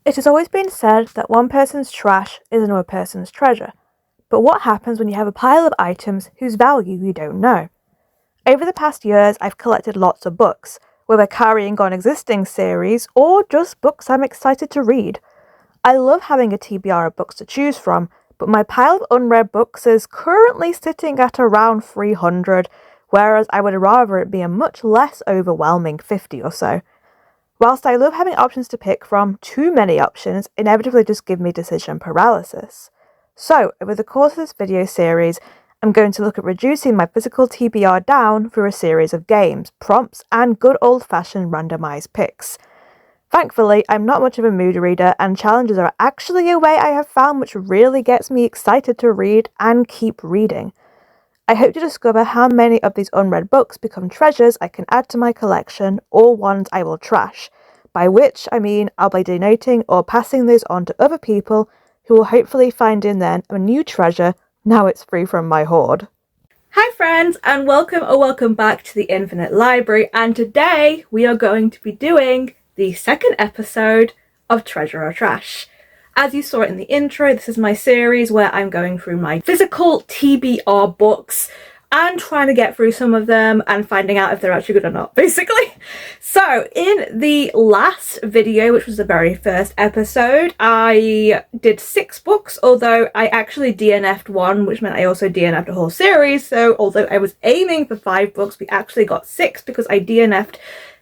It has always been said that one person's trash is another person's treasure. But what happens when you have a pile of items whose value you don't know? Over the past years, I've collected lots of books, whether carrying on existing series or just books I'm excited to read. I love having a TBR of books to choose from, but my pile of unread books is currently sitting at around 300, whereas I would rather it be a much less overwhelming 50 or so. Whilst I love having options to pick from, too many options inevitably just give me decision paralysis. So, over the course of this video series, I'm going to look at reducing my physical TBR down through a series of games, prompts, and good old-fashioned randomised picks. Thankfully, I'm not much of a mood reader, and challenges are actually a way I have found which really gets me excited to read and keep reading. I hope to discover how many of these unread books become treasures I can add to my collection, or ones I will trash, by which I mean I'll be donating or passing those on to other people who will hopefully find in them a new treasure now it's free from my hoard. Hi friends, and welcome back to the Infinite Library, and today we are going to be doing the second episode of Treasure or Trash. As you saw in the intro, this is my series where I'm going through my physical TBR books and trying to get through some of them and finding out if they're actually good or not, basically. So in the last video, which was the very first episode, I did 6 books, although I actually DNF'd one, which meant I also DNF'd a whole series. So although I was aiming for 5 books, we actually got 6 because I DNF'd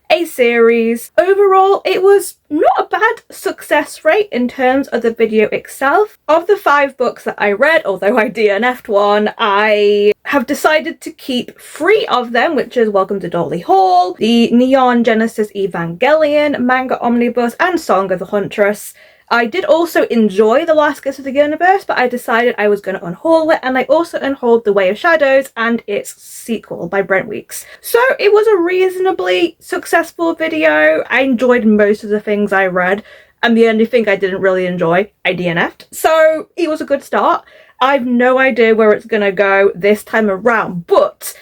a series. Overall, it was not a bad success rate in terms of the video itself. Of the 5 books that I read, although I DNF'd one, I have decided to keep 3 of them, which is Welcome to Dolly Hall, the Neon Genesis Evangelion manga omnibus, and Song of the Huntress. I did also enjoy The Last Kiss of the Universe, but I decided I was going to unhaul it, and I also unhauled The Way of Shadows and its sequel by Brent Weeks. So it was a reasonably successful video. I enjoyed most of the things I read, and the only thing I didn't really enjoy, I DNF'd. So it was a good start. I've no idea where it's going to go this time around, but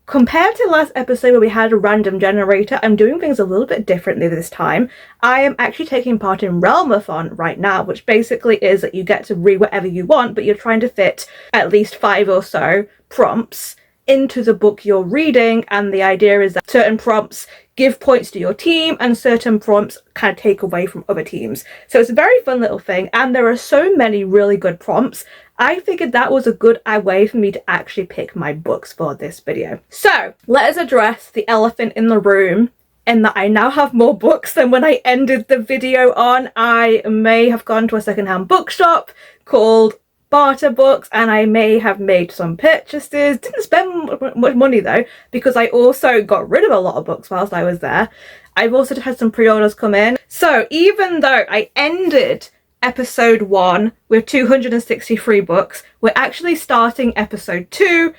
compared to last episode where we had a random generator, I'm doing things a little bit differently this time. I am actually taking part in Realmathon right now, which basically is that you get to read whatever you want, but you're trying to fit at least 5 or so prompts into the book you're reading, and the idea is that certain prompts give points to your team and certain prompts kind of take away from other teams. So it's a very fun little thing, and there are so many really good prompts. I figured that was a good way for me to actually pick my books for this video. So let us address the elephant in the room, in that I now have more books than when I ended the video on. I may have gone to a secondhand bookshop called Barter Books, and I may have made some purchases. Didn't spend much money though, because I also got rid of a lot of books whilst I was there. I've also had some pre-orders come in. So even though I ended episode 1 with 263 books, we're actually starting episode 2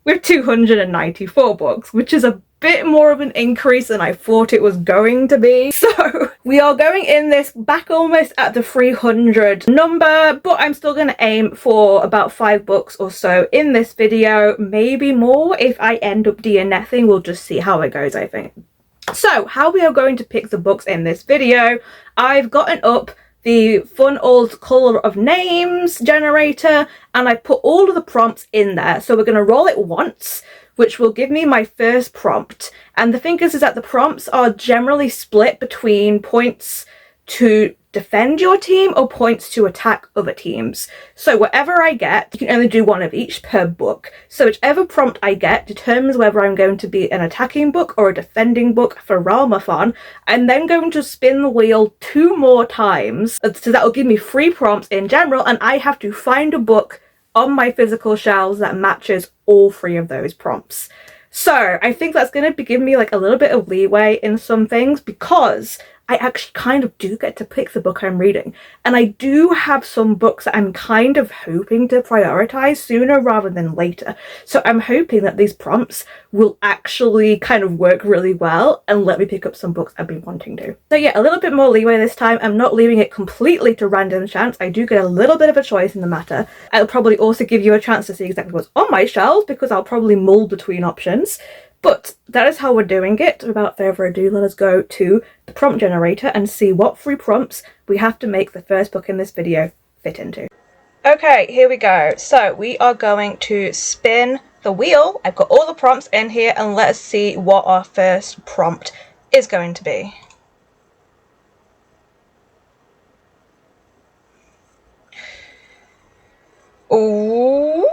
with 294 books, which is a bit more of an increase than I thought it was going to be. So we are going in this back almost at the 300 number, but I'm still going to aim for about 5 books or so in this video, maybe more if I end up DNFing. We'll just see how it goes, I think. So how we are going to pick the books in this video, I've gotten up the fun old colour of names generator, and I put all of the prompts in there. So we're going to roll it once, which will give me my first prompt. And the thing is that the prompts are generally split between points to defend your team or points to attack other teams. So whatever I get, you can only do 1 of each per book. So whichever prompt I get determines whether I'm going to be an attacking book or a defending book for Realmathon. I'm then going to spin the wheel 2 more times. So that will give me 3 prompts in general, and I have to find a book on my physical shelves that matches all 3 of those prompts. So I think that's going to be giving me like a little bit of leeway in some things, because I actually kind of do get to pick the book I'm reading. And I do have some books that I'm kind of hoping to prioritize sooner rather than later. So I'm hoping that these prompts will actually kind of work really well and let me pick up some books I've been wanting to. So yeah, a little bit more leeway this time. I'm not leaving it completely to random chance. I do get a little bit of a choice in the matter. I'll probably also give you a chance to see exactly what's on my shelves, because I'll probably mull between options. But that is how we're doing it. Without further ado, let us go to the prompt generator and see what 3 prompts we have to make the first book in this video fit into. Okay, here we go. So we are going to spin the wheel. I've got all the prompts in here, and let's see what our first prompt is going to be. Ooh.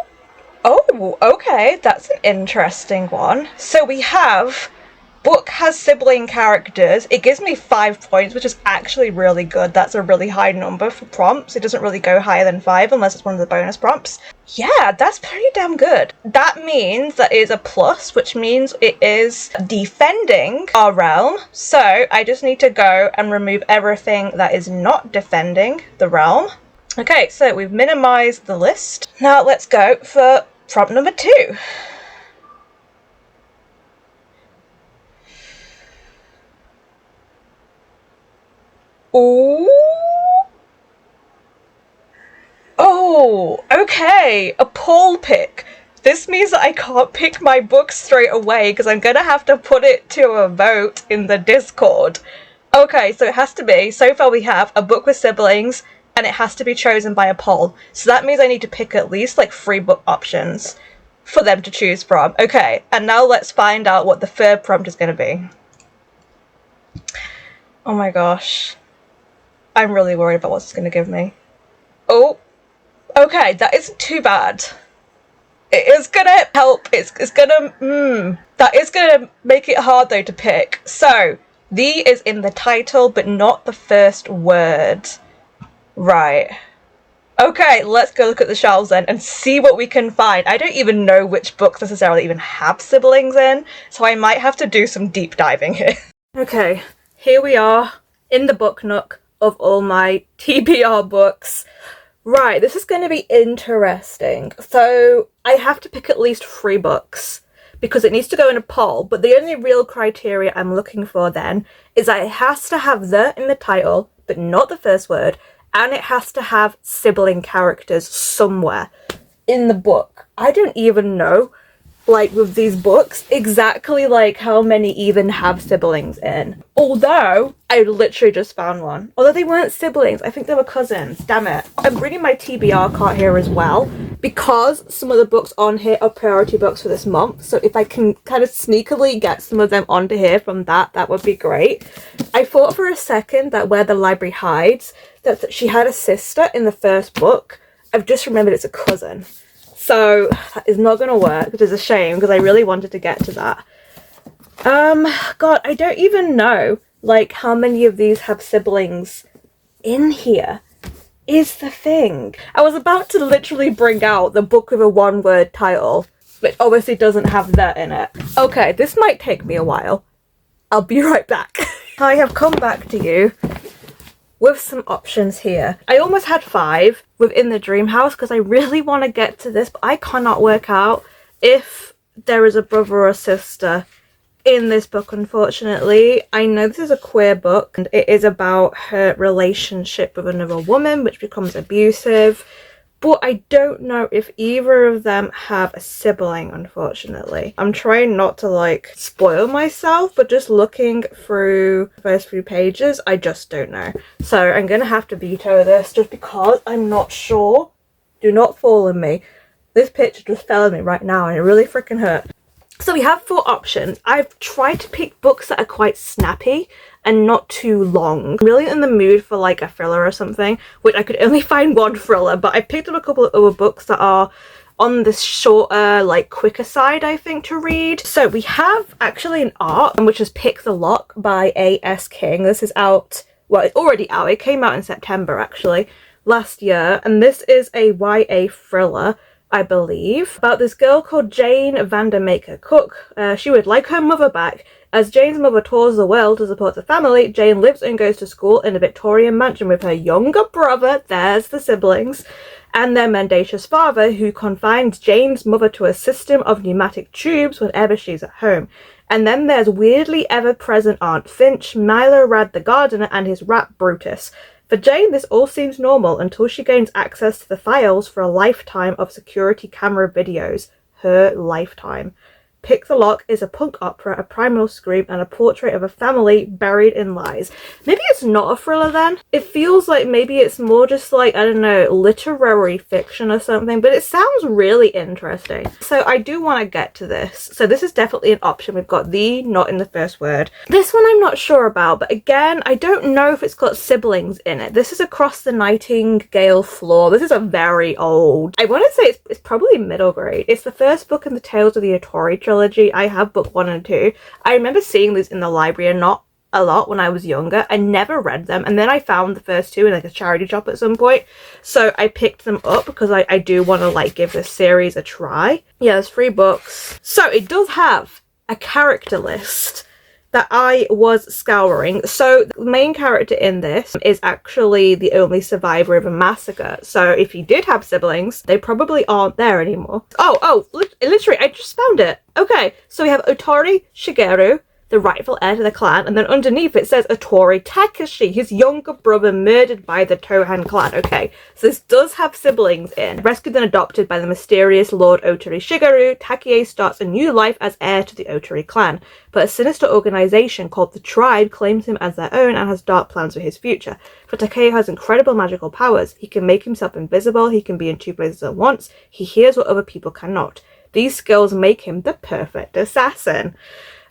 Oh, okay, that's an interesting one. So we have book has sibling characters. It gives me 5 points, which is actually really good. That's a really high number for prompts. It doesn't really go higher than 5 unless it's one of the bonus prompts. Yeah, that's pretty damn good. That means that is a plus, which means it is defending our realm. So I just need to go and remove everything that is not defending the realm. Okay, so we've minimized the list. Now let's go for prompt number 2. Ooh. Oh, okay, a poll pick. This means that I can't pick my book straight away because I'm gonna have to put it to a vote in the Discord. Okay, so it has to be, so far we have a book with siblings, and it has to be chosen by a poll. So that means I need to pick at least like 3 book options for them to choose from. Okay, and now let's find out what the third prompt is going to be. Oh my gosh. I'm really worried about what it's going to give me. Oh, okay, that isn't too bad. It is going to help. It's going to... That is going to make it hard though to pick. So, the is in the title, but not the first word. Right. Okay, let's go look at the shelves then and see what we can find. I don't even know which books necessarily even have siblings in, so I might have to do some deep diving here. Okay, here we are in the book nook of all my TBR books. Right, this is going to be interesting. So I have to pick at least 3 books because it needs to go in a poll, but the only real criteria I'm looking for then is that it has to have the in the title, but not the first word, and it has to have sibling characters somewhere in the book. I don't even know, like, with these books, exactly, like, how many even have siblings in. Although, I literally just found one. Although they weren't siblings, I think they were cousins. Damn it. I'm bringing my TBR cart here as well, because some of the books on here are priority books for this month. So if I can kind of sneakily get some of them onto here from that would be great. I thought for a second that Where the Library Hides, that she had a sister in the first book. I've just remembered it's a cousin. So that is not going to work, which is a shame because I really wanted to get to that. God, I don't even know, like, how many of these have siblings in here is the thing. I was about to literally bring out the book with a 1-word title, which obviously doesn't have that in it. Okay, this might take me a while. I'll be right back. I have come back to you with some options here. I almost had 5 within the dream house because I really want to get to this, but I cannot work out if there is a brother or sister in this book, unfortunately. I know this is a queer book and it is about her relationship with another woman which becomes abusive, but I don't know if either of them have a sibling, unfortunately. I'm trying not to, like, spoil myself, but just looking through the first few pages, I just don't know. So I'm gonna have to veto this just because I'm not sure. Do not fall on me. This picture just fell on me right now and it really freaking hurt. So we have 4 options. I've tried to pick books that are quite snappy and not too long. I'm really in the mood for like a thriller or something, which I could only find 1 thriller, but I picked up a couple of other books that are on the shorter, like, quicker side, I think, to read. So we have actually an art, which is Pick the Lock by A.S. King. This is out, well, it's already out. It came out in September, actually, last year. And this is a YA thriller, I believe, about this girl called Jane Vandermaker Cook. She would like her mother back. As Jane's mother tours the world to support the family, Jane lives and goes to school in a Victorian mansion with her younger brother, there's the siblings, and their mendacious father, who confines Jane's mother to a system of pneumatic tubes whenever she's at home. And then there's weirdly ever-present Aunt Finch, Milo Rad the gardener, and his rat Brutus. For Jane, this all seems normal until she gains access to the files for a lifetime of security camera videos. Her lifetime. Pick the Lock is a punk opera, a primal scream, and a portrait of a family buried in lies. Maybe it's not a thriller then? It feels like maybe it's more just like, I don't know, literary fiction or something, but it sounds really interesting. So I do want to get to this. So this is definitely an option. We've got the not in the first word. This one I'm not sure about, but again, I don't know if it's got siblings in it. This is Across the Nightingale Floor. This is a very old, I want to say it's probably middle grade. It's the first book in the Tales of the Otori trilogy. I have book 1 and 2. I remember seeing these in the library and not a lot when I was younger. I never read them, and then I found the first 2 in like a charity shop at some point, so I picked them up because I do want to like give this series a try. Yeah, there's 3 books. So it does have a character list that I was scouring. So the main character in this is actually the only survivor of a massacre. So if he did have siblings, they probably aren't there anymore. Literally, I just found it. Okay, so we have Otori Shigeru, the rightful heir to the clan, and then underneath it says Otori Takashi, his younger brother murdered by the Tohan clan. Okay, so this does have siblings in. Rescued and adopted by the mysterious Lord Otori Shigeru, Takie starts a new life as heir to the Otori clan, but a sinister organization called the Tribe claims him as their own and has dark plans for his future. For Takie has incredible magical powers. He can make himself invisible, he can be in 2 places at once, he hears what other people cannot. These skills make him the perfect assassin.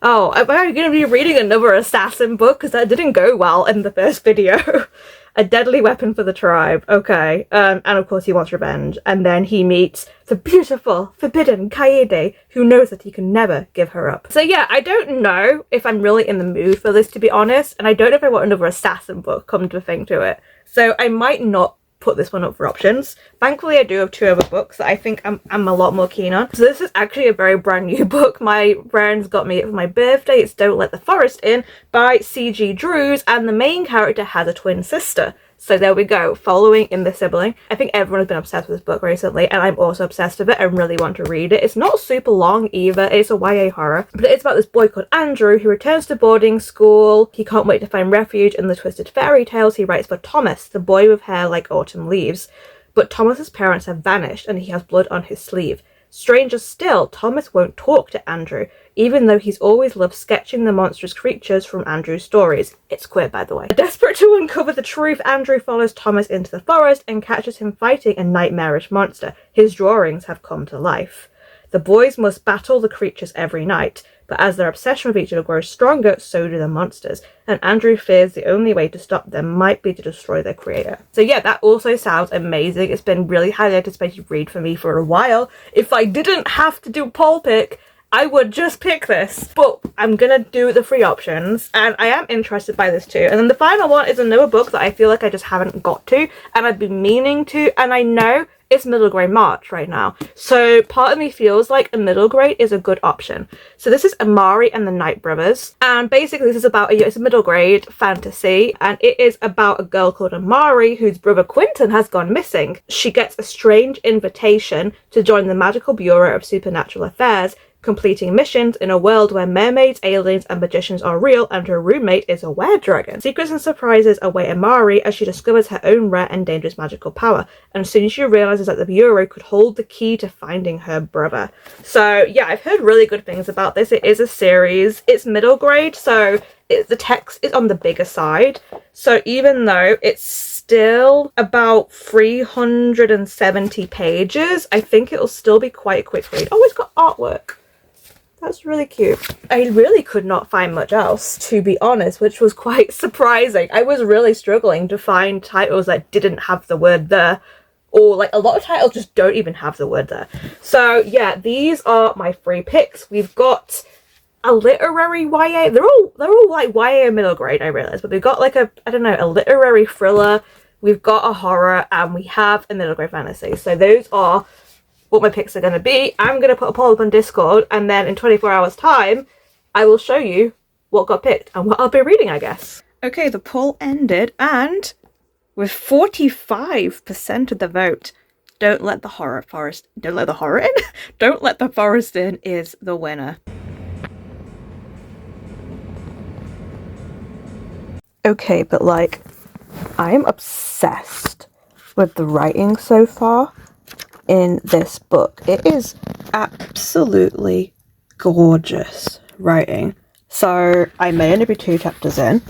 Oh, am I going to be reading another assassin book? Because that didn't go well in the first video. A deadly weapon for the tribe. Okay. And of course he wants revenge. And then he meets the beautiful, forbidden Kaede, who knows that he can never give her up. So yeah, I don't know if I'm really in the mood for this, to be honest. And I don't know if I want another assassin book, come to think to it. So I might not put this one up for options. Thankfully I do have 2 other books that I think I'm a lot more keen on. So this is actually a very brand new book. My friends got me it for my birthday. It's Don't Let the Forest In by C.G. Drews, and the main character has a twin sister. So there we go, following in the sibling. I think everyone has been obsessed with this book recently, and I'm also obsessed with it and really want to read it. It's not super long either, it's a YA horror, but it's about this boy called Andrew who returns to boarding school. He can't wait to find refuge in the twisted fairy tales he writes for Thomas, the boy with hair like autumn leaves. But Thomas's parents have vanished and he has blood on his sleeve. Stranger still, Thomas won't talk to Andrew, even though he's always loved sketching the monstrous creatures from Andrew's stories. It's queer, by the way. Desperate to uncover the truth, Andrew follows Thomas into the forest and catches him fighting a nightmarish monster. His drawings have come to life. The boys must battle the creatures every night, but as their obsession with each other grows stronger, so do the monsters, and Andrew fears the only way to stop them might be to destroy their creator. So yeah, that also sounds amazing. It's been really highly anticipated read for me for a while. If I didn't have to do a poll pick, I would just pick this, but I'm gonna do the 3 options, and I am interested by this too. And then the final one is another book that I feel like I just haven't got to, and I've been meaning to, and I know it's middle grade March right now, so part of me feels like a middle grade is a good option. So this is Amari and the Night Brothers, and basically this is about it's a middle grade fantasy, and it is about a girl called Amari whose brother Quentin has gone missing. She gets a strange invitation to join the Magical Bureau of Supernatural Affairs, completing missions in a world where mermaids, aliens, and magicians are real, and her roommate is a weredragon. Secrets and surprises await Amari as she discovers her own rare and dangerous magical power, and soon she realizes that the Bureau could hold the key to finding her brother. So yeah, I've heard really good things about this. It is a series. It's middle grade, so the text is on the bigger side. So even though it's still about 370 pages, I think it'll still be quite a quick read. Oh, it's got artwork. That's really cute. I really could not find much else, to be honest, which was quite surprising. I was really struggling to find titles that didn't have the word there, or like a lot of titles just don't even have the word there. So yeah, these are my 3 picks. We've got a literary YA. They're all like YA middle grade, I realize, but we've got like a literary thriller, we've got a horror, and we have a middle grade fantasy. So those are what my picks are going to be. I'm going to put a poll up on Discord, and then in 24 hours time I will show you what got picked and what I'll be reading, I guess. Okay, the poll ended, and with 45% of the vote, Don't Let the Forest In is the winner. Okay, but like, I'm obsessed with the writing so far in this book. It is absolutely gorgeous writing. So I may only be 2 chapters in,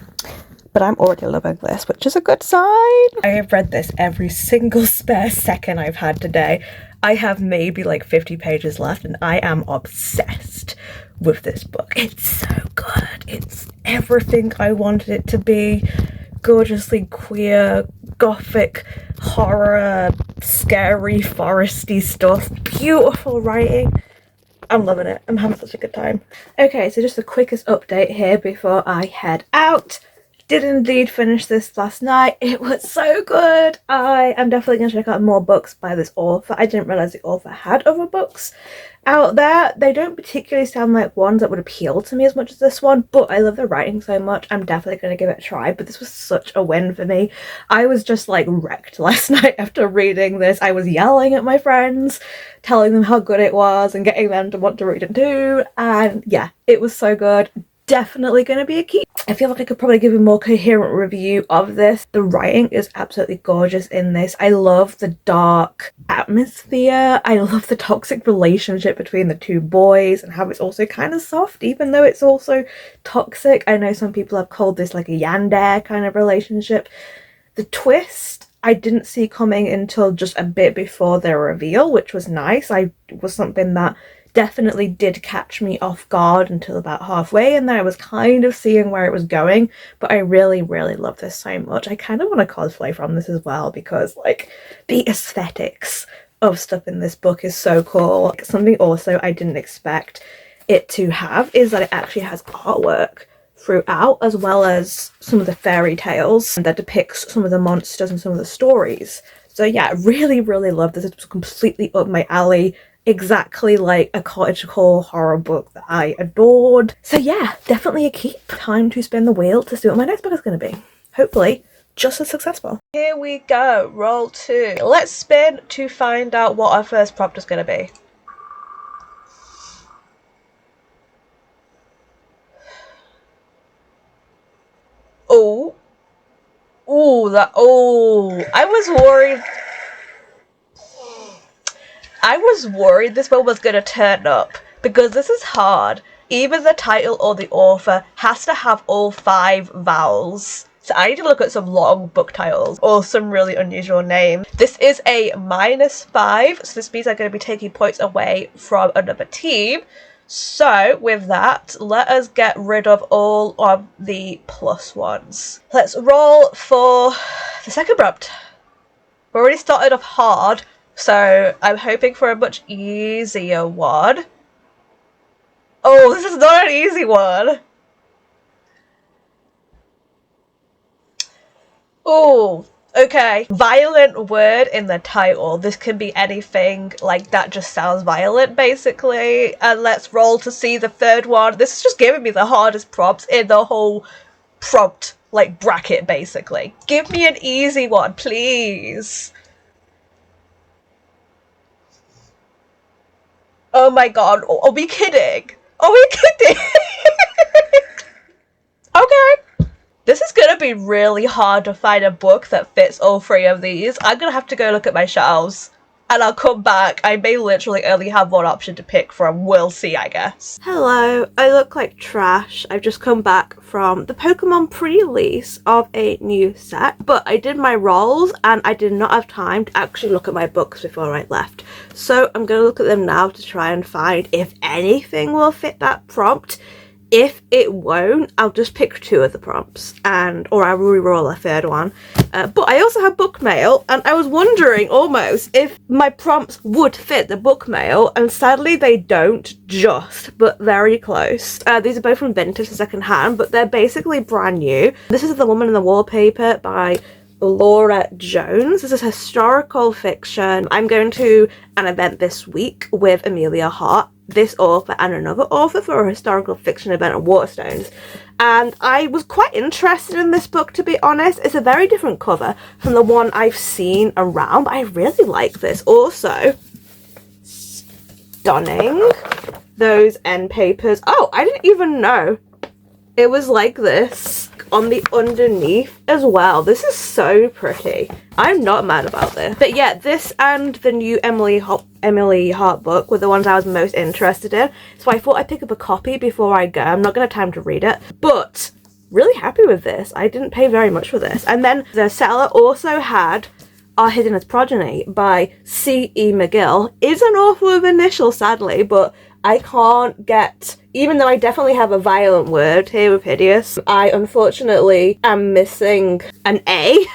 but I'm already loving this, which is a good sign. I have read this every single spare second I've had today. I have maybe like 50 pages left and I am obsessed with this book. It's so good. It's everything I wanted it to be. Gorgeously queer, gothic, horror, scary, foresty stuff. Beautiful writing. I'm loving it. I'm having such a good time. Okay, so just the quickest update here before I head out. Did indeed finish this last night. It was so good. I am definitely going to check out more books by this author. I didn't realise the author had other books out there. They don't particularly sound like ones that would appeal to me as much as this one, but I love the writing so much. I'm definitely going to give it a try, but this was such a win for me. I was just like wrecked last night after reading this. I was yelling at my friends, telling them how good it was and getting them to want to read it too. And yeah, it was so good. Definitely going to be a keep. I feel like I could probably give a more coherent review of this. The writing is absolutely gorgeous in this. I love the dark atmosphere. I love the toxic relationship between the 2 boys and how it's also kind of soft, even though it's also toxic. I know some people have called this like a yandere kind of relationship. The twist I didn't see coming until just a bit before their reveal, which was nice. It was something that definitely did catch me off guard until about halfway, and then I was kind of seeing where it was going, but I really love this so much. I kind of want to cosplay from this as well, because like the aesthetics of stuff in this book is so cool. Something also I didn't expect it to have is that it actually has artwork throughout, as well as some of the fairy tales that depicts some of the monsters and some of the stories. So yeah, really love this. It was completely up my alley. Exactly like a cottagecore horror book that I adored. So yeah, definitely a keep. Time to spin the wheel to see what my next book is going to be. Hopefully just as successful. Here we go, roll 2. Let's spin to find out what our first prompt is going to be. Oh, I was worried this one was going to turn up, because this is hard. Either the title or the author has to have all 5 vowels. So I need to look at some long book titles or some really unusual names. This is a -5, so this means I'm going to be taking points away from another team. So with that, let us get rid of all of the plus ones. Let's roll for the second prompt. We're already started off hard, so I'm hoping for a much easier one. Oh, this is not an easy one. Oh, okay. Violent word in the title. This can be anything like that just sounds violent, basically. And let's roll to see the third one. This is just giving me the hardest prompts in the whole prompt, like, bracket, basically. Give me an easy one, please. Oh my god, are we kidding? Are we kidding? Okay. This is gonna be really hard to find a book that fits all 3 of these. I'm gonna have to go look at my shelves, and I'll come back. I may literally only have one option to pick from. We'll see, I guess. Hello, I look like trash. I've just come back from the Pokemon pre-release of a new set, but I did my rolls and I did not have time to actually look at my books before I left. So I'm gonna look at them now to try and find if anything will fit that prompt. If it won't, I'll just pick 2 of the prompts, or I'll re-roll a third one. But I also have book mail, and I was wondering almost if my prompts would fit the book mail, and sadly they don't, but very close. These are both from vintage and second hand, but they're basically brand new. This is The Woman in the Wallpaper by Laura Jones. This is historical fiction. I'm going to an event this week with Amelia Hart, this author and another author, for a historical fiction event at Waterstones, and I was quite interested in this book, to be honest. It's a very different cover from the one I've seen around, but I really like this. Also, stunning, those end papers. Oh, I didn't even know it was like this on the underneath as well. This is so pretty. I'm not mad about this. But yeah, this and the new Emily Emily Hart book were the ones I was most interested in, so I thought I'd pick up a copy before I go. I'm not going to have time to read it, but really happy with this. I didn't pay very much for this. And then the seller also had Are Hidden as Progeny by C.E. McGill. Is an author of initial, sadly, but I can't get, even though I definitely have a violent word here with hideous, I unfortunately am missing an A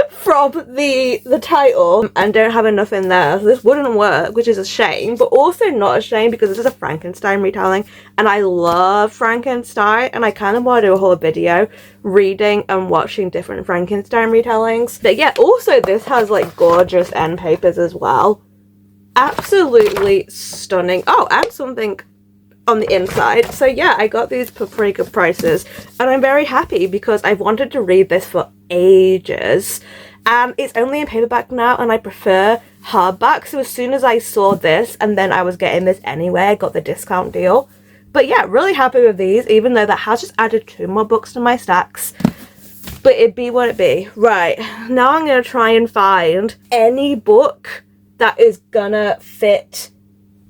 from the title and don't have enough in there, so this wouldn't work, which is a shame, but also not a shame because this is a Frankenstein retelling and I love Frankenstein and I kind of want to do a whole video reading and watching different Frankenstein retellings. But yeah, also this has like gorgeous end papers as well. Absolutely stunning. Oh, and something on the inside. So yeah, I got these for pretty good prices and I'm very happy because I've wanted to read this for ages and it's only in paperback now and I prefer hardback, so as soon as I saw this and then I was getting this anyway, I got the discount deal. But yeah, really happy with these, even though that has just added 2 more books to my stacks, but it be what it be. Right, now I'm gonna try and find any book that is gonna fit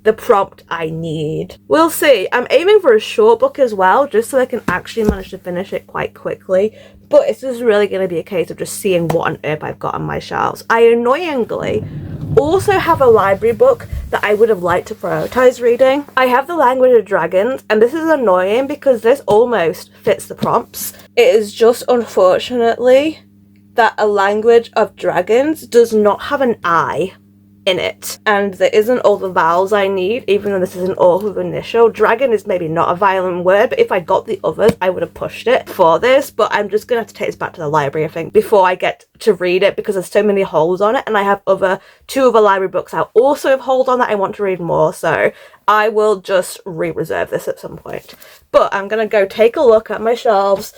the prompt I need. We'll see. I'm aiming for a short book as well, just so I can actually manage to finish it quite quickly. But it's just really going to be a case of just seeing what on earth I've got on my shelves. I annoyingly also have a library book that I would have liked to prioritize reading. I have The Language of Dragons, and this is annoying because this almost fits the prompts. It is just unfortunately that A Language of Dragons does not have an I in it, and there isn't all the vowels I need, even though this is an author with initial. Dragon is maybe not a violent word, but if I got the others I would have pushed it for this, but I'm just gonna have to take this back to the library I think before I get to read it because there's so many holes on it, and I have 2 other library books I also have holes on that I want to read more, so I will just re-reserve this at some point. But I'm gonna go take a look at my shelves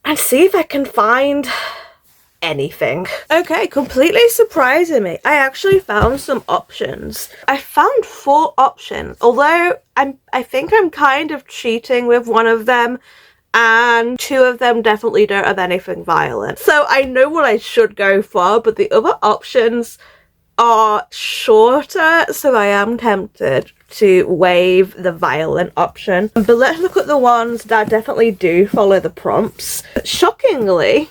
and see if I can find anything. Okay, completely surprising me, I actually found some options. I found 4 options, although I think I'm kind of cheating with one of them, and 2 of them definitely don't have anything violent. So I know what I should go for, but the other options are shorter, so I am tempted to waive the violent option. But let's look at the ones that definitely do follow the prompts. Shockingly,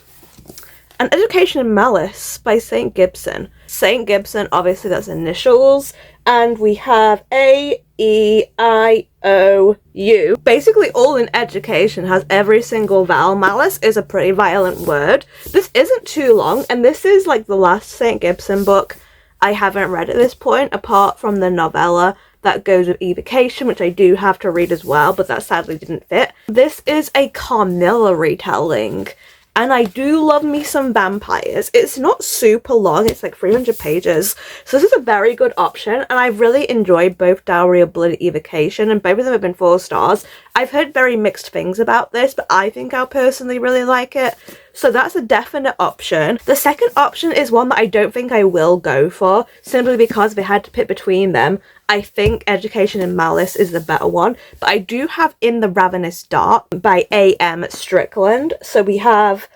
An Education in Malice by St. Gibson. St. Gibson, obviously that's initials, and we have A, E, I, O, U. Basically all in education has every single vowel. Malice is a pretty violent word. This isn't too long, and this is like the last St. Gibson book I haven't read at this point, apart from the novella that goes with evocation, which I do have to read as well, but that sadly didn't fit. This is a Carmilla retelling, and I do love me some vampires. It's not super long, it's like 300 pages. So this is a very good option, and I've really enjoyed both Dowry of Blood and Evocation, and both of them have been 4 stars. I've heard very mixed things about this, but I think I'll personally really like it. So that's a definite option. The second option is one that I don't think I will go for, simply because if I had to pick between them, I think Education in Malice is the better one. But I do have In the Ravenous Dark by A.M. Strickland. So we have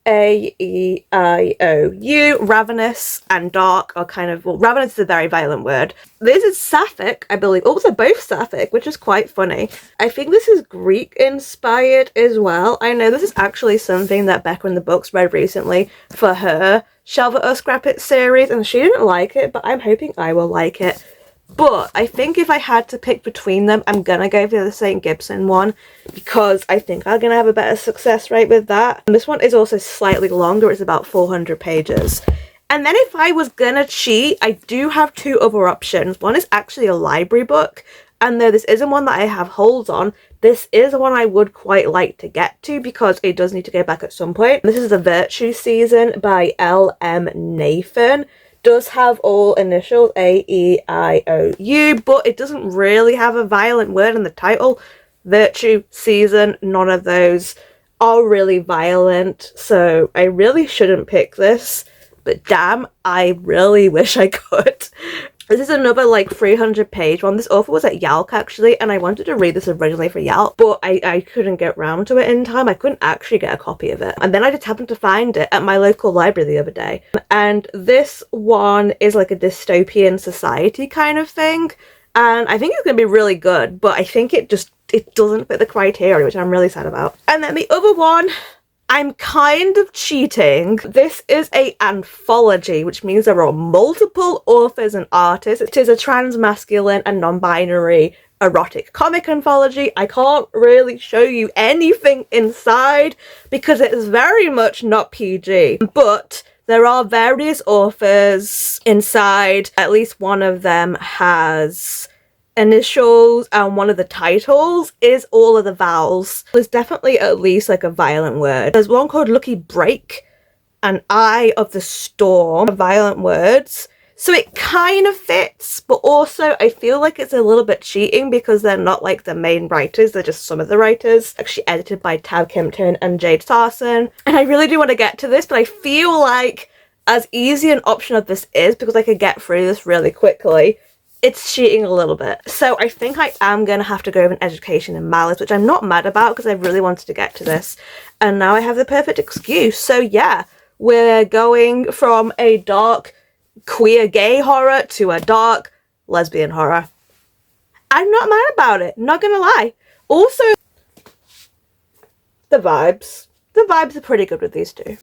A, E, I, O, U. Ravenous and dark are kind of, well, ravenous is a very violent word. This is Sapphic, I believe. Oh, they're both Sapphic, which is quite funny. I think this is Greek inspired as well. I know this is actually something that Becca in the Books read recently for her Shelve It or Scrap It series, and she didn't like it, but I'm hoping I will like it. But I think if I had to pick between them, I'm gonna go for the St. Gibson one because I think I'm gonna have a better success rate with that. And this one is also slightly longer, it's about 400 pages. And then if I was gonna cheat, I do have 2 other options. One is actually a library book, and though this isn't one that I have holds on, this is one I would quite like to get to because it does need to go back at some point. This is The Virtue Season by L.M. Nathan. Does have all initials, A, E, I, O, U, but it doesn't really have a violent word in the title. Virtue, Season, none of those are really violent, so I really shouldn't pick this, but damn, I really wish I could. This is another like 300-page one. This author was at Yalc actually, and I wanted to read this originally for Yalc, but I couldn't get round to it in time. I couldn't actually get a copy of it. And then I just happened to find it at my local library the other day. And this one is like a dystopian society kind of thing. And I think it's going to be really good, but I think it doesn't fit the criteria, which I'm really sad about. And then the other one, I'm kind of cheating. This is an anthology, which means there are multiple authors and artists. It is a trans-masculine and non-binary erotic comic anthology. I can't really show you anything inside because it is very much not PG, but there are various authors inside. At least one of them has initials, and one of the titles is all of the vowels. There's definitely at least like a violent word. There's one called Lucky Break and Eye of the Storm, violent words. So it kind of fits, but also I feel like it's a little bit cheating because they're not like the main writers, they're just some of the writers. Actually edited by Tab Kimpton and Jade Sarson. And I really do want to get to this, but I feel like as easy an option as this is, because I could get through this really quickly, it's cheating a little bit. So I think I am going to have to go with an education in malice, which I'm not mad about because I really wanted to get to this. And now I have the perfect excuse. So yeah, we're going from a dark queer gay horror to a dark lesbian horror. I'm not mad about it, not gonna lie. Also, the vibes are pretty good with these two.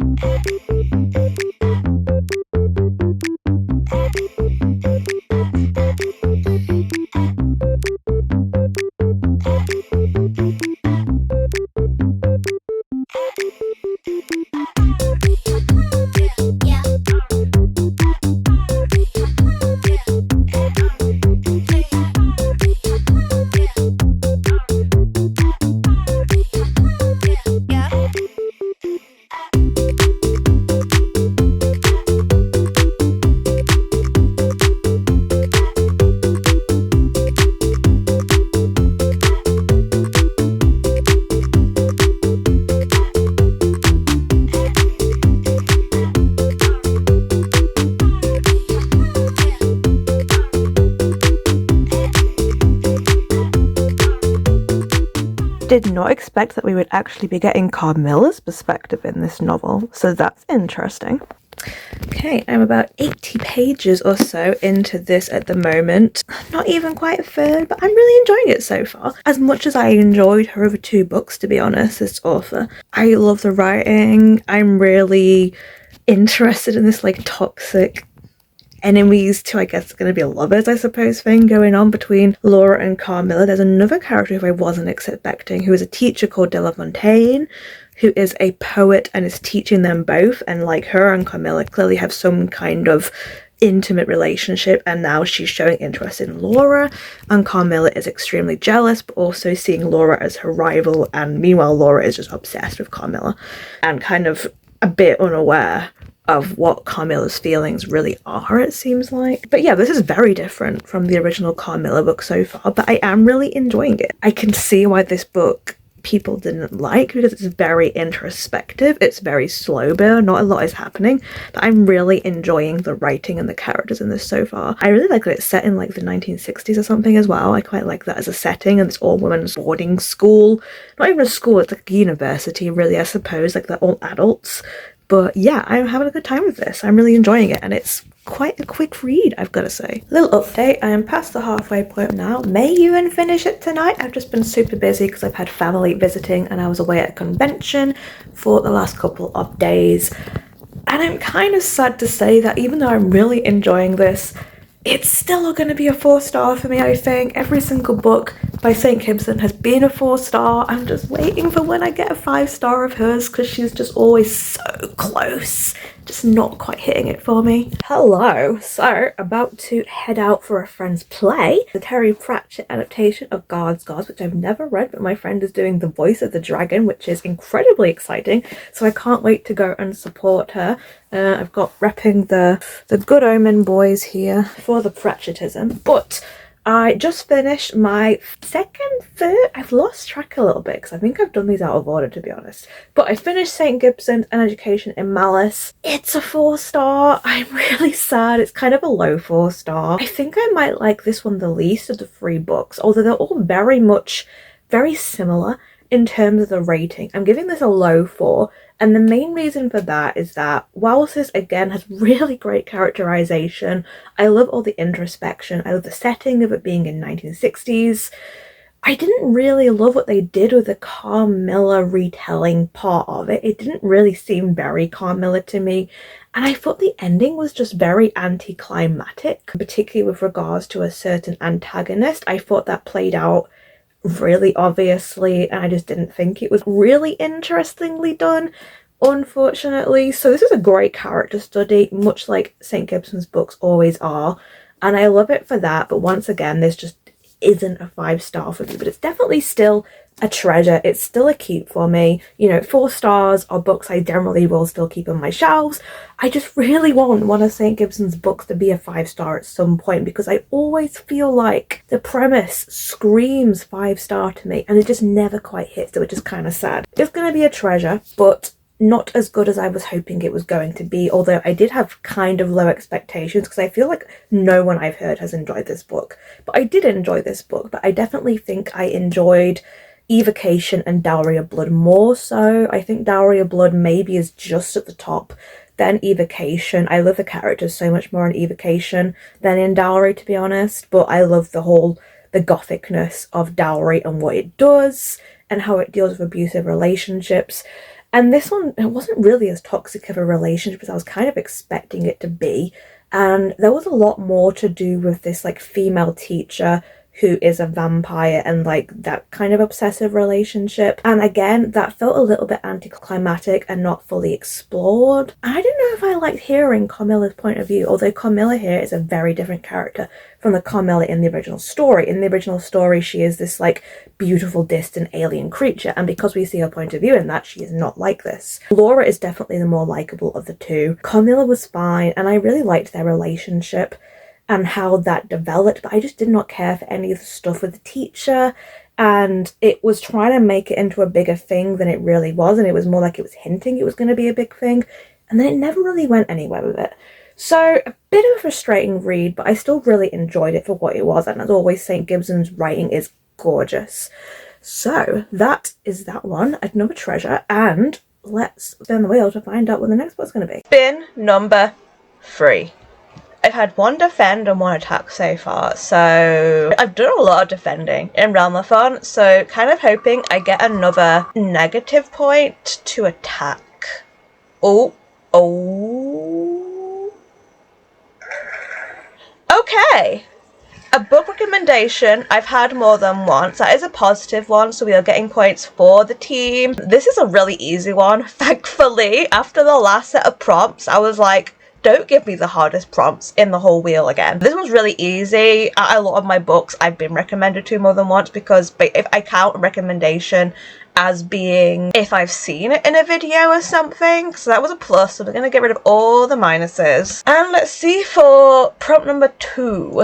Did not expect that we would actually be getting Carmilla's perspective in this novel, so that's interesting. Okay, I'm about 80 pages or so into this at the moment. Not even quite a third, but I'm really enjoying it so far. As much as I enjoyed her other two books, to be honest, this author. I love the writing. I'm really interested in this like toxic enemies to, I guess, going to be a lovers, I suppose, thing going on between Laura and Carmilla. There's another character who I wasn't expecting, who is a teacher called De La Fontaine, who is a poet and is teaching them both, and like her and Carmilla clearly have some kind of intimate relationship, and now she's showing interest in Laura, and Carmilla is extremely jealous but also seeing Laura as her rival, and meanwhile Laura is just obsessed with Carmilla and kind of a bit unaware of what Carmilla's feelings really are, it seems like. But yeah, this is very different from the original Carmilla book so far, but I am really enjoying it. I can see why this book people didn't like, because it's very introspective, it's very slow burn, not a lot is happening, but I'm really enjoying the writing and the characters in this so far. I really like that it's set in like the 1960s or something as well. I quite like that as a setting, and it's all women's boarding school. Not even a school, it's like a university really, I suppose, like they're all adults. But yeah, I'm having a good time with this. I'm really enjoying it, and it's quite a quick read, I've got to say. Little update, I am past the halfway point now. May even finish it tonight. I've just been super busy because I've had family visiting and I was away at a convention for the last couple of days. And I'm kind of sad to say that even though I'm really enjoying this, it's still going to be a 4-star for me, I think. Every single book by St. Gibson has been a 4-star. I'm just waiting for when I get a 5-star of hers because she's just always so close. Just not quite hitting it for me. Hello. So, about to head out for a friend's play. The Terry Pratchett adaptation of Guards, which I've never read, but my friend is doing the voice of the dragon, which is incredibly exciting. So I can't wait to go and support her. I've got repping the Good Omen boys here for the Pratchettism. But I just finished my third, I've lost track a little bit because I think I've done these out of order, to be honest. But I finished St. Gibson's An Education in Malice. It's a 4-star. I'm really sad. It's kind of a low 4-star. I think I might like this one the least of the 3 books, although they're all very similar in terms of the rating. I'm giving this a low 4. And the main reason for that is that whilst this again has really great characterization, I love all the introspection, I love the setting of it being in 1960s, I didn't really love what they did with the Carmilla retelling part of it. It didn't really seem very Carmilla to me. And I thought the ending was just very anticlimactic, particularly with regards to a certain antagonist. I thought that played out really obviously, and I just didn't think it was really interestingly done, unfortunately. So this is a great character study, much like St. Gibson's books always are, and I love it for that. But once again, this just isn't a 5-star for me, but it's definitely still a treasure. It's still a keep for me. You know, 4 stars are books I generally will still keep on my shelves. I just really want one of St. Gibson's books to be a 5-star at some point, because I always feel like the premise screams 5-star to me and it just never quite hits, so it's just kind of sad. It's going to be a treasure, but not as good as I was hoping it was going to be, although I did have kind of low expectations because I feel like no one I've heard has enjoyed this book. But I did enjoy this book, but I definitely think I enjoyed Evocation and Dowry of Blood more so. I think Dowry of Blood maybe is just at the top, then Evocation. I love the characters so much more in Evocation than in Dowry, to be honest, but I love the gothicness of Dowry and what it does and how it deals with abusive relationships. And this one, it wasn't really as toxic of a relationship as I was kind of expecting it to be. And there was a lot more to do with this like female teacher who is a vampire and like that kind of obsessive relationship. And again, that felt a little bit anticlimactic and not fully explored. I don't know if I liked hearing Carmilla's point of view, although Carmilla here is a very different character from the Carmilla in the original story. In the original story, she is this like beautiful, distant alien creature, and because we see her point of view in that, she is not like this. Laura is definitely the more likable of the two. Carmilla was fine, and I really liked their relationship and how that developed, but I just did not care for any of the stuff with the teacher, and it was trying to make it into a bigger thing than it really was, and it was more like it was hinting it was going to be a big thing, and then it never really went anywhere with it. So a bit of a frustrating read, but I still really enjoyed it for what it was, and as always, St. Gibson's writing is gorgeous. So that is that one, another treasure, and let's spin the wheel to find out what the next book's going to be. Spin number 3. I've had 1 defend and 1 attack so far, so I've done a lot of defending in Realmathon, so kind of hoping I get another negative point to attack. Oh. Okay. A book recommendation I've had more than once. That is a positive one, so we are getting points for the team. This is a really easy one, thankfully. After the last set of prompts, I was like, don't give me the hardest prompts in the whole wheel again. This one's really easy. A lot of my books I've been recommended to more than once, because if I count a recommendation as being if I've seen it in a video or something, so that was a plus, so we're going to get rid of all the minuses. And let's see for prompt number 2.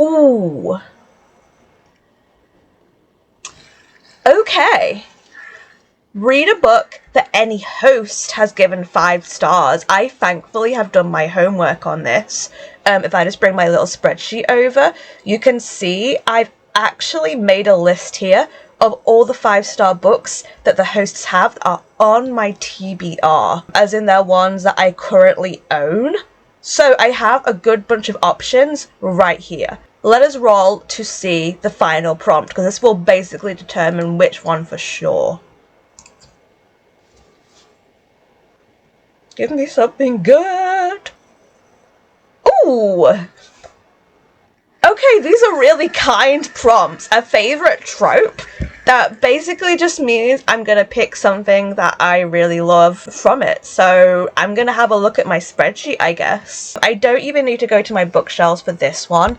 Ooh. Okay. Read a book that any host has given 5 stars. I thankfully have done my homework on this. If I just bring my little spreadsheet over, you can see I've actually made a list here of all the 5-star books that the hosts have that are on my TBR, as in they're ones that I currently own. So I have a good bunch of options right here. Let us roll to see the final prompt, because this will basically determine which one for sure. Give me something good. Ooh. Okay, these are really kind prompts. A favorite trope. That basically just means I'm going to pick something that I really love from it. So I'm going to have a look at my spreadsheet, I guess. I don't even need to go to my bookshelves for this one.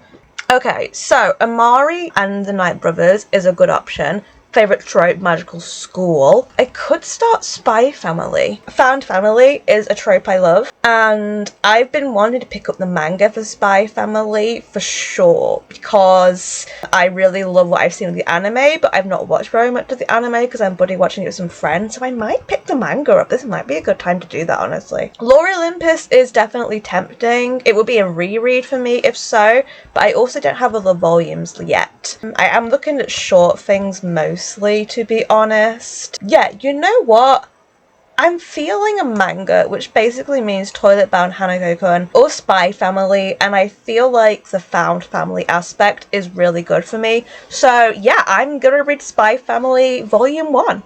Okay, so Amari and the Night Brothers is a good option. favourite trope, magical school. I could start Spy Family. Found Family is a trope I love, and I've been wanting to pick up the manga for Spy Family for sure, because I really love what I've seen of the anime, but I've not watched very much of the anime because I'm buddy watching it with some friends, so I might pick the manga up. This might be a good time to do that, honestly. Lore Olympus is definitely tempting. It would be a reread for me if so, but I also don't have all the volumes yet. I am looking at short things mostly, to be honest. Yeah, you know what? I'm feeling a manga, which basically means Toilet Bound Hanako-kun or Spy Family, and I feel like the found family aspect is really good for me. So yeah, I'm gonna read Spy Family Volume 1.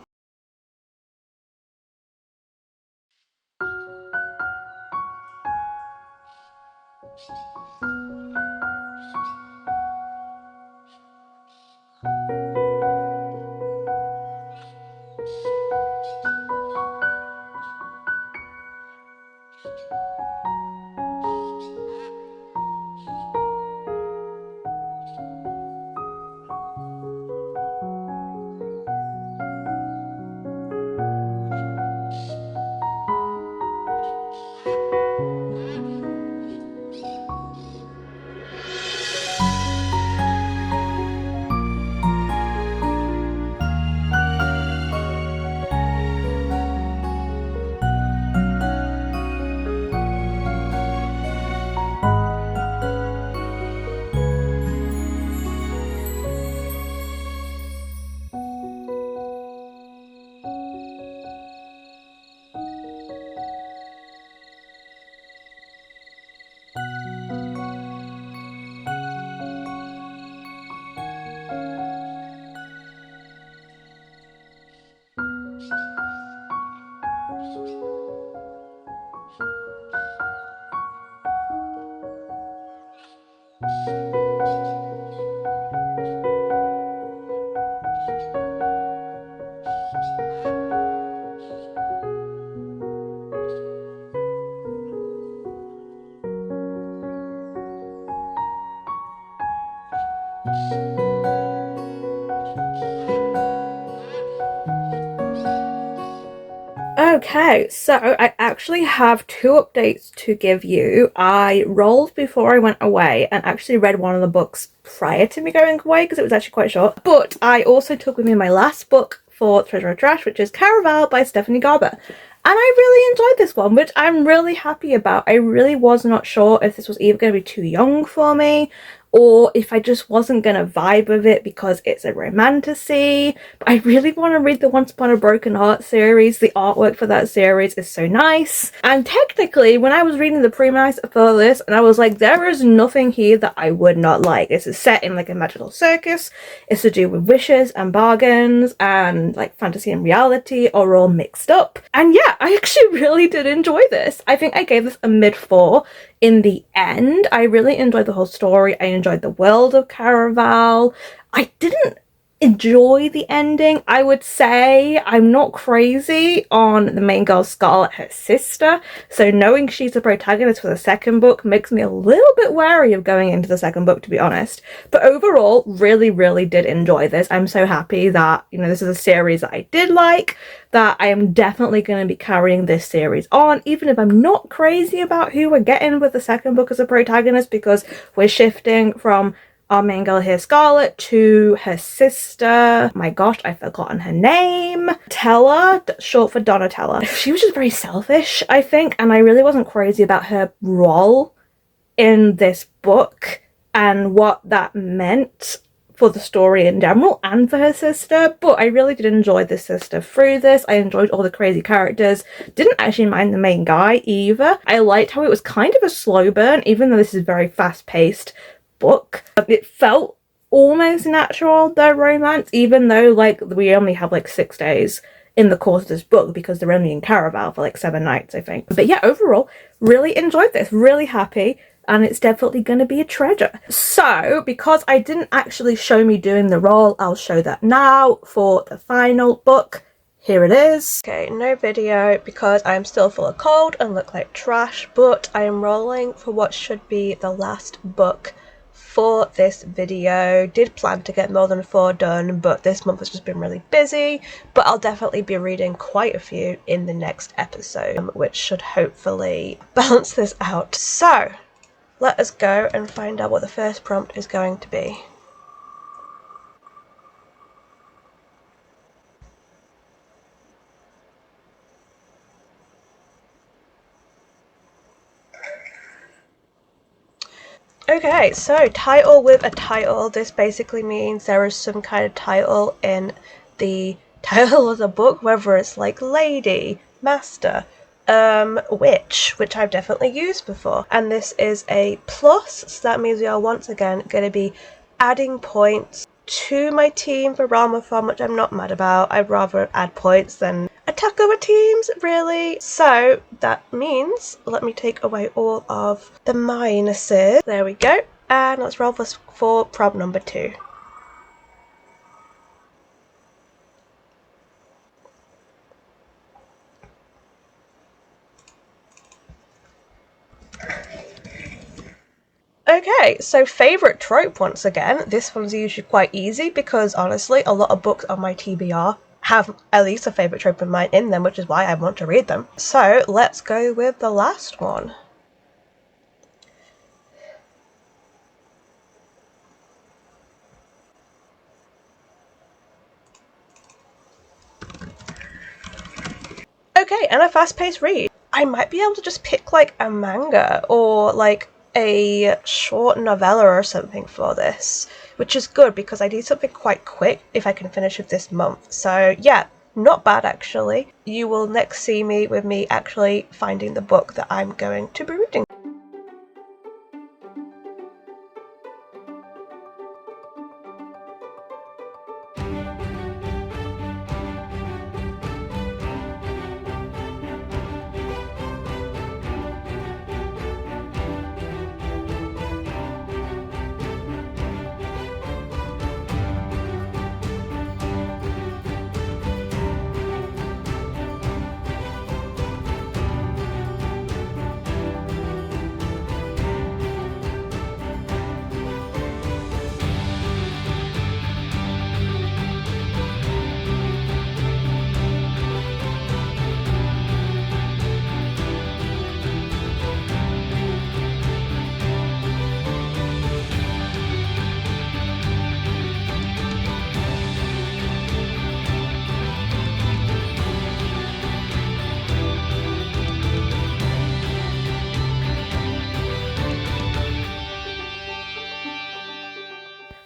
Okay, so I actually have two updates to give you. I rolled before I went away and actually read one of the books prior to me going away because it was actually quite short. But I also took with me my last book for Treasure or Trash, which is Caraval by Stephanie Garber. And I really enjoyed this one, which I'm really happy about. I really was not sure if this was either going to be too young for me or if I just wasn't going to vibe with it because it's a romantasy. But I really want to read the Once Upon a Broken Heart series. The artwork for that series is so nice. And technically, when I was reading the premise for this, and I was like, there is nothing here that I would not like. This is set in like a magical circus. It's to do with wishes and bargains, and like fantasy and reality are all mixed up. And yeah, I actually really did enjoy this. I think I gave this a mid-4 in the end. I really enjoyed the whole story. I enjoyed the world of Caraval. I didn't enjoy the ending. I would say I'm not crazy on the main girl Scarlet, her sister, so knowing she's the protagonist for the second book makes me a little bit wary of going into the second book, to be honest. But overall, really did enjoy this. I'm so happy that, you know, this is a series that I did like, that I am definitely going to be carrying this series on, even if I'm not crazy about who we're getting with the second book as a protagonist, because we're shifting from our main girl here, Scarlet, to her sister. My gosh, I've forgotten her name. Tella, short for Donatella. She was just very selfish, I think, and I really wasn't crazy about her role in this book and what that meant for the story in general and for her sister. But I really did enjoy this sister through this. I enjoyed all the crazy characters. Didn't actually mind the main guy either. I liked how it was kind of a slow burn, even though this is very fast-paced book. It felt almost natural, their romance, even though like we only have like 6 days in the course of this book because they're only in Caraval for like 7 nights, I think. But yeah, overall, really enjoyed this, really happy, and it's definitely going to be a treasure. So because I didn't actually show me doing the roll, I'll show that now for the final book. Here it is. Okay, no video because I'm still full of cold and look like trash, but I am rolling for what should be the last book for this video. Did plan to get more than 4 done, but this month has just been really busy. But I'll definitely be reading quite a few in the next episode, which should hopefully balance this out. So let us go and find out what the first prompt is going to be. Okay, so title with a title. This basically means there is some kind of title in the title of the book, whether it's like lady, master, witch, which I've definitely used before. And this is a plus, so that means we are once again going to be adding points to my team for Realmathon, which I'm not mad about. I'd rather add points than attack other teams, really. So that means, let me take away all of the minuses. There we go. And let's roll this for prompt number 2. Okay, so favourite trope once again. This one's usually quite easy because honestly a lot of books on my TBR have at least a favourite trope of mine in them, which is why I want to read them. So let's go with the last one. Okay, and a fast-paced read. I might be able to just pick like a manga or like a short novella or something for this, which is good because I need something quite quick if I can finish it this month. So yeah, not bad actually. You will next see me with me actually finding the book that I'm going to be reading.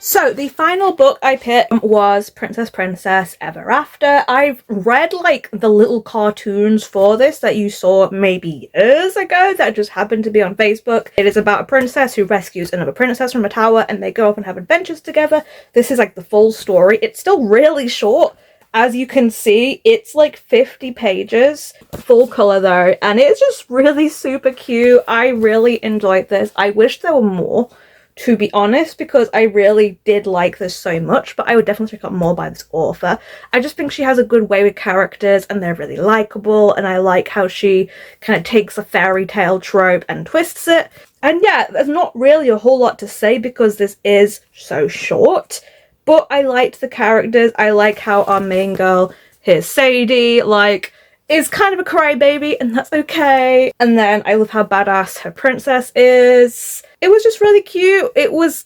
So the final book I picked was Princess Ever After. I've read like the little cartoons for this that you saw maybe years ago that just happened to be on Facebook. It is about a princess who rescues another princess from a tower and they go off and have adventures together. This is like the full story. It's still really short. As you can see, it's like 50 pages, full colour though, and it's just really super cute. I really enjoyed this. I wish there were more, to be honest, because I really did like this so much, but I would definitely check out more by this author. I just think she has a good way with characters and they're really likable, and I like how she kind of takes a fairy tale trope and twists it. And yeah, there's not really a whole lot to say because this is so short, but I liked the characters. I like how our main girl, here's Sadie, like, is kind of a crybaby, and that's okay. And then I love how badass her princess is. It was just really cute. It was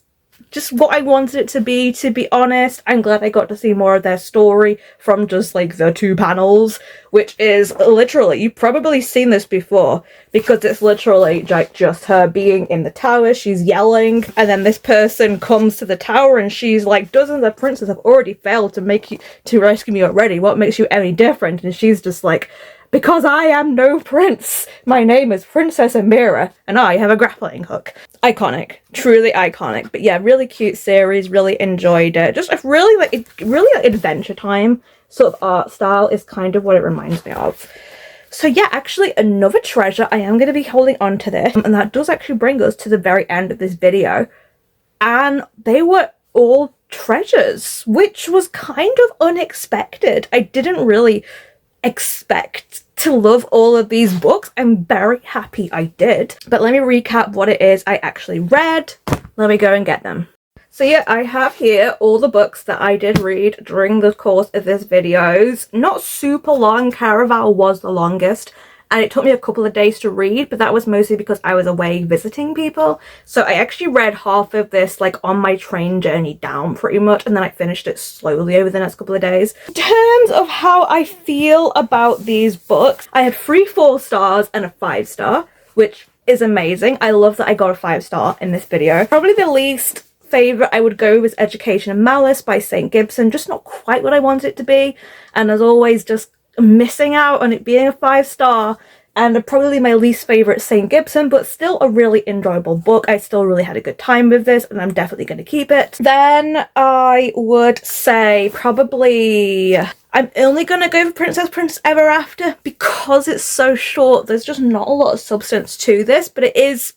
just what I wanted it to be honest. I'm glad I got to see more of their story from just like the 2 panels, which is literally, you've probably seen this before because it's literally like just her being in the tower, she's yelling, and then this person comes to the tower and she's like, dozens of princes have already failed to rescue me already. What makes you any different? And she's just like, because I am no prince. My name is Princess Amira, and I have a grappling hook. Iconic. Truly iconic. But yeah, really cute series. Really enjoyed it. Just a really like Adventure Time sort of art style is kind of what it reminds me of. So yeah, actually another treasure. I am going to be holding on to this. And that does actually bring us to the very end of this video. And they were all treasures, which was kind of unexpected. I didn't really expect to love all of these books. I'm very happy I did. But let me recap what it is I actually read. let me go and get them. So yeah, I have here all the books that I did read during the course of this videos. Not super long. Caraval was the longest, and it took me a couple of days to read, but that was mostly because I was away visiting people. So I actually read half of this like on my train journey down pretty much, and then I finished it slowly over the next couple of days. In terms of how I feel about these books, I had 3 4-stars and a 5-star, which is amazing. I love that I got a 5-star in this video. Probably the least favourite I would go with Education and Malice by St. Gibson. Just not quite what I wanted it to be, and as always just missing out on it being a 5-star. And probably my least favourite, St. Gibson, but still a really enjoyable book. I still really had a good time with this, and I'm definitely going to keep it. Then I would say probably I'm only going to go for Princess Ever After because it's so short. There's just not a lot of substance to this, but it is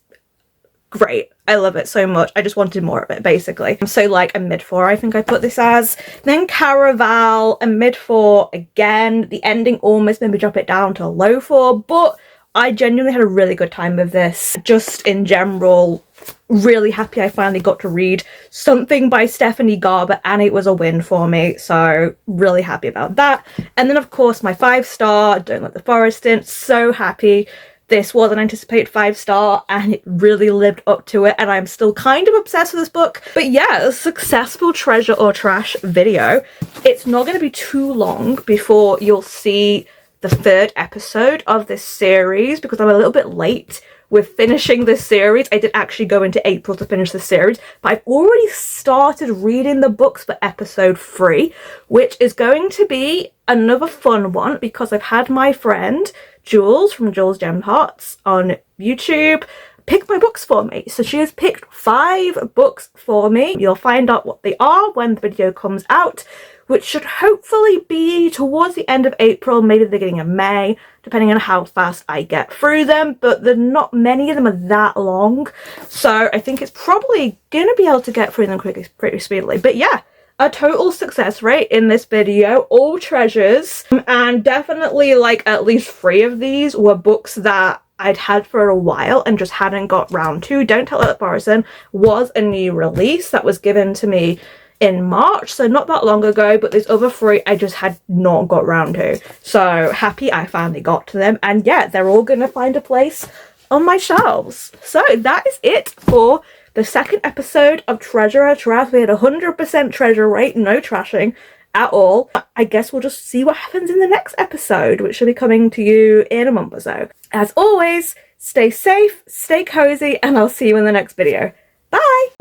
great. I love it so much. I just wanted more of it, basically. So like a mid-4, I think I put this as. Then Caraval, a mid-4 again. The ending almost made me drop it down to a low 4, but I genuinely had a really good time with this. Just in general, really happy I finally got to read something by Stephanie Garber, and it was a win for me, so really happy about that. And then of course my 5-star, Don't Let the Forest In. So happy this was an anticipated 5-star, and it really lived up to it, and I'm still kind of obsessed with this book. But yeah, a successful treasure or trash video. It's not going to be too long before you'll see the 3rd episode of this series, because I'm a little bit late with finishing this series. I did actually go into April to finish the series, but I've already started reading the books for episode 3, which is going to be another fun one because I've had my friend Jules from Jules Gem Hearts on YouTube pick my books for me. So she has picked 5 books for me. You'll find out what they are when the video comes out, which should hopefully be towards the end of April, maybe the beginning of May, depending on how fast I get through them, but not many of them are that long, so I think it's probably going to be able to get through them pretty speedily. But yeah, a total success rate in this video, all treasures, and definitely like at least 3 of these were books that I'd had for a while and just hadn't got round to. Don't Tell It Morrison was a new release that was given to me in March, so not that long ago, but these other 3 I just had not got round to. So happy I finally got to them, and yeah, they're all gonna find a place on my shelves. So that is it for the 2nd episode of Treasure or Trash. We had 100% treasure rate, no trashing at all. I guess we'll just see what happens in the next episode, which should be coming to you in a month or so. As always, stay safe, stay cozy, and I'll see you in the next video. Bye!